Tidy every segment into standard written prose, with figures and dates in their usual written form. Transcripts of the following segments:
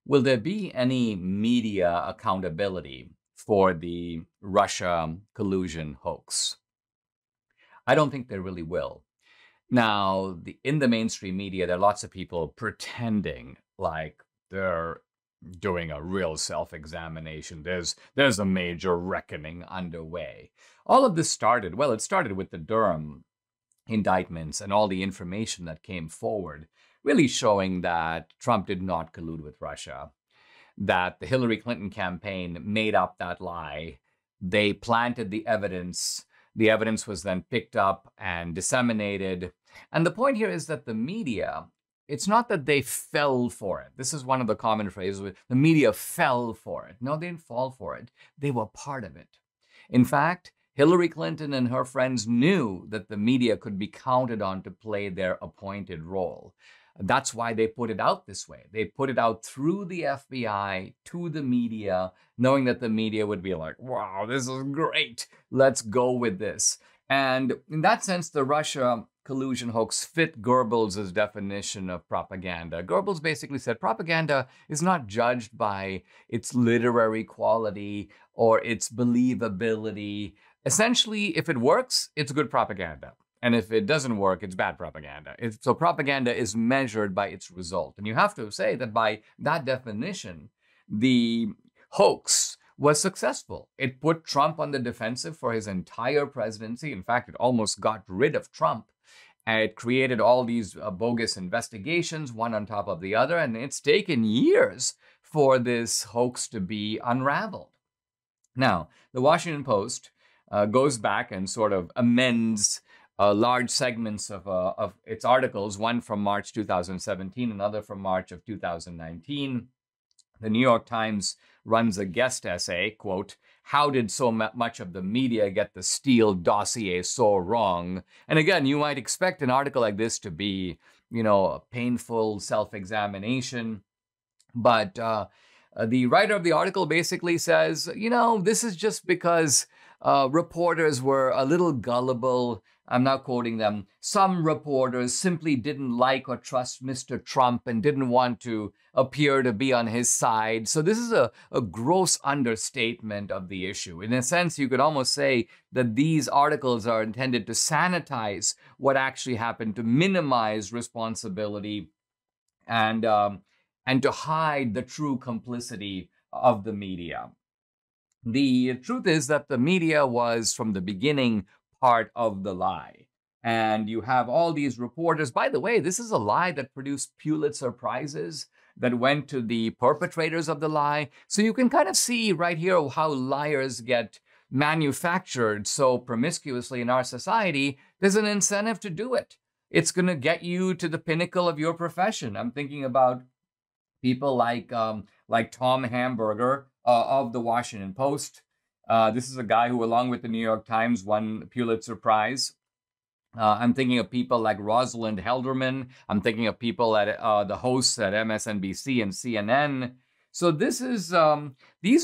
Will there be any media accountability for the Russia collusion hoax? I don't think there really will. Now, in the mainstream media, there are lots of people pretending like they're doing a real self-examination. There's a major reckoning underway. All of this started, well, it started with the Durham indictments and all the information that came forward, really showing that Trump did not collude with Russia, that the Hillary Clinton campaign made up that lie. They planted the evidence. The evidence was then picked up and disseminated. And the point here is that the media, it's not that they fell for it. This is one of the common phrases. The media fell for it. No, they didn't fall for it. They were part of it. In fact, Hillary Clinton and her friends knew that the media could be counted on to play their appointed role. That's why they put it out this way. They put it out through the FBI to the media, knowing that the media would be like, wow, this is great. Let's go with this. And in that sense, the Russia collusion hoax fit Goebbels' definition of propaganda. Goebbels basically said propaganda is not judged by its literary quality or its believability. Essentially, if it works, it's good propaganda. And if it doesn't work, it's bad propaganda. So propaganda is measured by its result. And you have to say that by that definition, the hoax was successful. It put Trump on the defensive for his entire presidency. In fact, it almost got rid of Trump. And it created all these bogus investigations, one on top of the other. And it's taken years for this hoax to be unraveled. Now, the Washington Post goes back and sort of amends large segments of its articles, one from March 2017, another from March of 2019. The New York Times runs a guest essay, quote, "How did so much of the media get the Steele dossier so wrong?" And again, you might expect an article like this to be, a painful self-examination. But the writer of the article basically says, this is just because reporters were a little gullible. I'm now quoting them. Some reporters simply didn't like or trust Mr. Trump and didn't want to appear to be on his side. So this is a gross understatement of the issue. In a sense, you could almost say that these articles are intended to sanitize what actually happened, to minimize responsibility and to hide the true complicity of the media. The truth is that the media was, from the beginning, part of the lie. And you have all these reporters. By the way, this is a lie that produced Pulitzer Prizes that went to the perpetrators of the lie. So you can kind of see right here how liars get manufactured so promiscuously in our society. There's an incentive to do it. It's going to get you to the pinnacle of your profession. I'm thinking about people like Tom Hamburger of the Washington Post. This is a guy who, along with the New York Times, won the Pulitzer Prize. I'm thinking of people like Rosalind Helderman. I'm thinking of people at the hosts at MSNBC and CNN. So these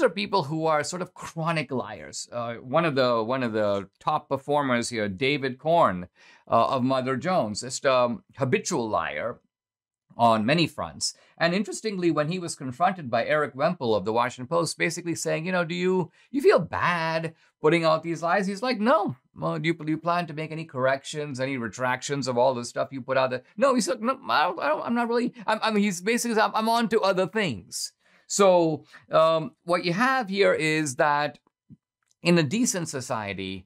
are people who are sort of chronic liars. One of the top performers here, David Korn of Mother Jones, just a habitual liar on many fronts. And interestingly, when he was confronted by Eric Wemple of the Washington Post, basically saying, do you feel bad putting out these lies? He's like, no. Well, do you plan to make any corrections, any retractions of all the stuff you put out there? No, he said, no, I'm not really. He's basically saying, I'm on to other things. So what you have here is that in a decent society,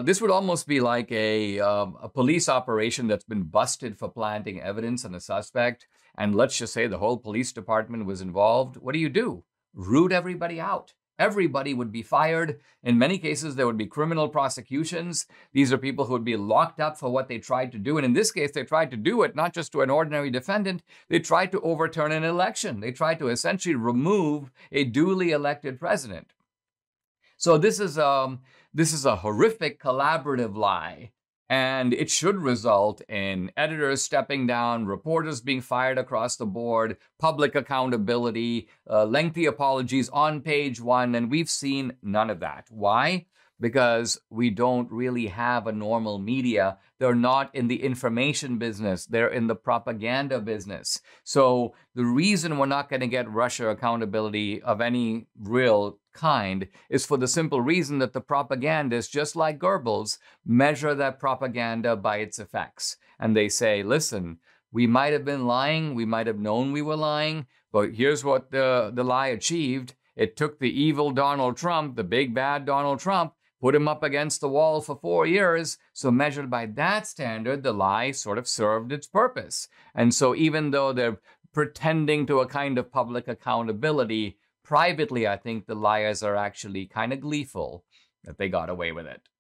this would almost be like a police operation that's been busted for planting evidence on a suspect. And let's just say the whole police department was involved. What do? Root everybody out. Everybody would be fired. In many cases, there would be criminal prosecutions. These are people who would be locked up for what they tried to do. And in this case, they tried to do it not just to an ordinary defendant. They tried to overturn an election. They tried to essentially remove a duly elected president. So this is a horrific collaborative lie, and it should result in editors stepping down, reporters being fired across the board, public accountability, lengthy apologies on page one, and we've seen none of that. Why? because we don't really have a normal media. They're not in the information business. They're in the propaganda business. So the reason we're not going to get Russia accountability of any real kind is for the simple reason that the propagandists, just like Goebbels, measure that propaganda by its effects. And they say, listen, we might have been lying, we might have known we were lying, but here's what the lie achieved. It took the evil Donald Trump, the big bad Donald Trump, put him up against the wall for 4 years. So measured by that standard, the lie sort of served its purpose. And so even though they're pretending to a kind of public accountability, privately, I think the liars are actually kind of gleeful that they got away with it.